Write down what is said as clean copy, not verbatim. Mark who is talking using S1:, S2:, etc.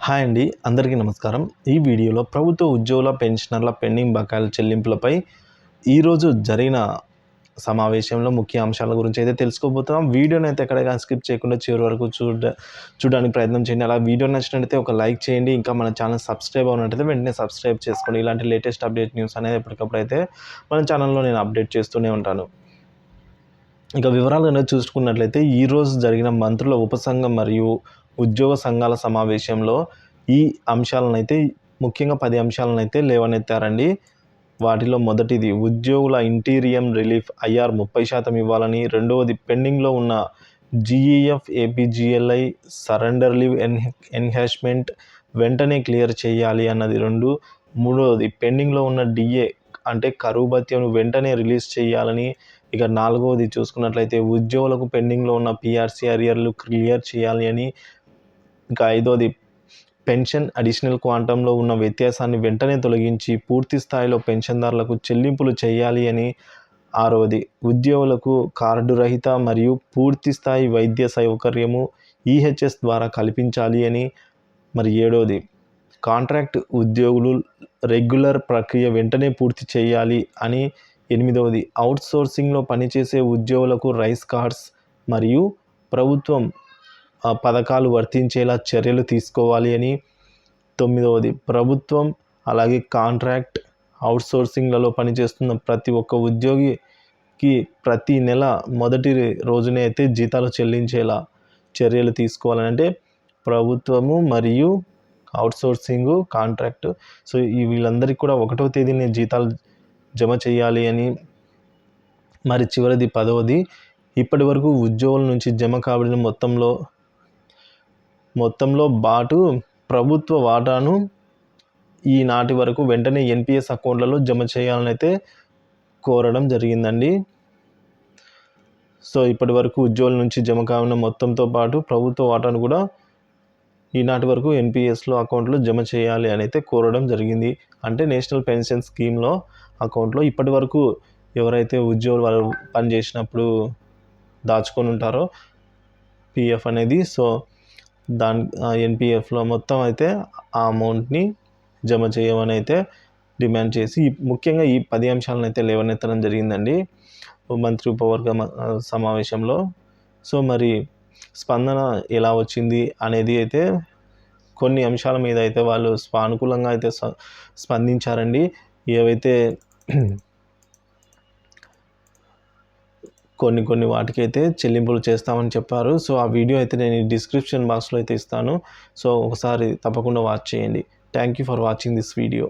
S1: Hi అండి, అందరికీ నమస్కారం. ఈ వీడియోలో ప్రభుత్వ ఉద్యోగుల పెన్షనర్ల పెండింగ్ బకాయిల చెల్లింపులపై ఈరోజు జరిగిన సమావేశంలో ముఖ్య అంశాల గురించి అయితే తెలుసుకోబోతున్నాం. వీడియోని అయితే ఎక్కడైనా స్కిప్ చేయకుండా చివరి వరకు చూడడానికి ప్రయత్నం చేయండి. అలా వీడియో నచ్చినట్లయితే ఒక లైక్ చేయండి. ఇంకా మన ఛానల్ సబ్స్క్రైబ్ అవునట్లయితే వెంటనే సబ్స్క్రైబ్ చేసుకోండి. ఇలాంటి లేటెస్ట్ అప్డేట్ న్యూస్ అనేది ఎప్పటికప్పుడు అయితే మన ఛానల్లో నేను అప్డేట్ చేస్తూనే ఉంటాను. ఇక వివరాలు అనేది చూసుకున్నట్లయితే ఈరోజు జరిగిన మంత్రుల ఉపసంఘం మరియు ఉద్యోగ సంఘాల సమావేశంలో ఈ అంశాలనైతే ముఖ్యంగా 10 అంశాలనైతే లేవనెత్తారండి. వాటిలో మొదటిది ఉద్యోగుల ఇంటీరియం రిలీఫ్ ఐఆర్ 30% ఇవ్వాలని, రెండవది పెండింగ్లో ఉన్న GEF APGLI surrender leave enhancement వెంటనే క్లియర్ చేయాలి అన్నది 2, మూడవది పెండింగ్లో ఉన్న డిఏ అంటే కరువు భత్యం వెంటనే రిలీజ్ చేయాలని, ఇక నాలుగవది చూసుకున్నట్లయితే ఉద్యోగులకు పెండింగ్లో ఉన్న పిఆర్సీ అరియర్లు క్లియర్ చేయాలి అని, ఇంకా ఐదవది పెన్షన్ అడిషనల్ క్వాంటంలో ఉన్న వ్యత్యాసాన్ని వెంటనే తొలగించి పూర్తి స్థాయిలో పెన్షన్దారులకు చెల్లింపులు చేయాలి అని, ఆరవది ఉద్యోగులకు కార్డు రహిత మరియు పూర్తి స్థాయి వైద్య సౌకర్యము ఈహెచ్ఎస్ ద్వారా కల్పించాలి అని, మరి ఏడవది కాంట్రాక్ట్ ఉద్యోగులు రెగ్యులర్ ప్రక్రియ వెంటనే పూర్తి చేయాలి అని, ఎనిమిదవది అవుట్సోర్సింగ్లో పనిచేసే ఉద్యోగులకు రైస్ కార్డ్స్ మరియు ప్రభుత్వం పథకాలు వర్తించేలా చర్యలు తీసుకోవాలి అని, తొమ్మిదవది ప్రభుత్వం అలాగే కాంట్రాక్ట్ అవుట్సోర్సింగ్లలో పనిచేస్తున్న ప్రతి ఒక్క ఉద్యోగికి ప్రతి నెల మొదటి రోజునే అయితే జీతాలు చెల్లించేలా చర్యలు తీసుకోవాలని, అంటే ప్రభుత్వము మరియు అవుట్సోర్సింగ్ కాంట్రాక్ట్ సో వీళ్ళందరికీ కూడా 1వ తేదీనే జీతాలు జమ చేయాలి అని, మరి చివరిది 10వది ఇప్పటి వరకు ఉద్యోగుల నుంచి జమ కాబడిన మొత్తంలో బాటు ప్రభుత్వ వాటాను ఈనాటి వరకు వెంటనే ఎన్పిఎస్ అకౌంట్లలో జమ చేయాలని అయితే కోరడం జరిగిందండి. సో ఇప్పటి వరకు ఉద్యోగుల నుంచి జమ కావిన మొత్తంతో పాటు ప్రభుత్వ వాటాను కూడా ఈనాటి వరకు ఎన్పిఎస్లో అకౌంట్లో జమ చేయాలి అని అయితే కోరడం జరిగింది. అంటే నేషనల్ పెన్షన్ స్కీమ్లో అకౌంట్లో ఇప్పటి వరకు ఎవరైతే ఉద్యోగులు వాళ్ళు పనిచేసినప్పుడు దాచుకొని ఉంటారో పిఎఫ్ అనేది, సో ఎన్పిఎఫ్లో మొత్తం అయితే ఆ అమౌంట్ని జమ చేయమని అయితే డిమాండ్ చేసి ముఖ్యంగా ఈ 10 అంశాలను అయితే లేవనెత్తడం జరిగిందండి మంత్రి ఉపవర్గ సమావేశంలో. సో మరి స్పందన ఎలా వచ్చింది అనేది అయితే కొన్ని అంశాల మీద అయితే వాళ్ళు సానుకూలంగా అయితే స్పందించారండి. ఏవైతే కొన్ని వాటికైతే చెల్లింపులు చేస్తామని చెప్పారు. సో ఆ వీడియో అయితే నేను డిస్క్రిప్షన్ బాక్స్లో అయితే ఇస్తాను. సో ఒకసారి తప్పకుండా వాచ్ చేయండి. Thank you for watching this video.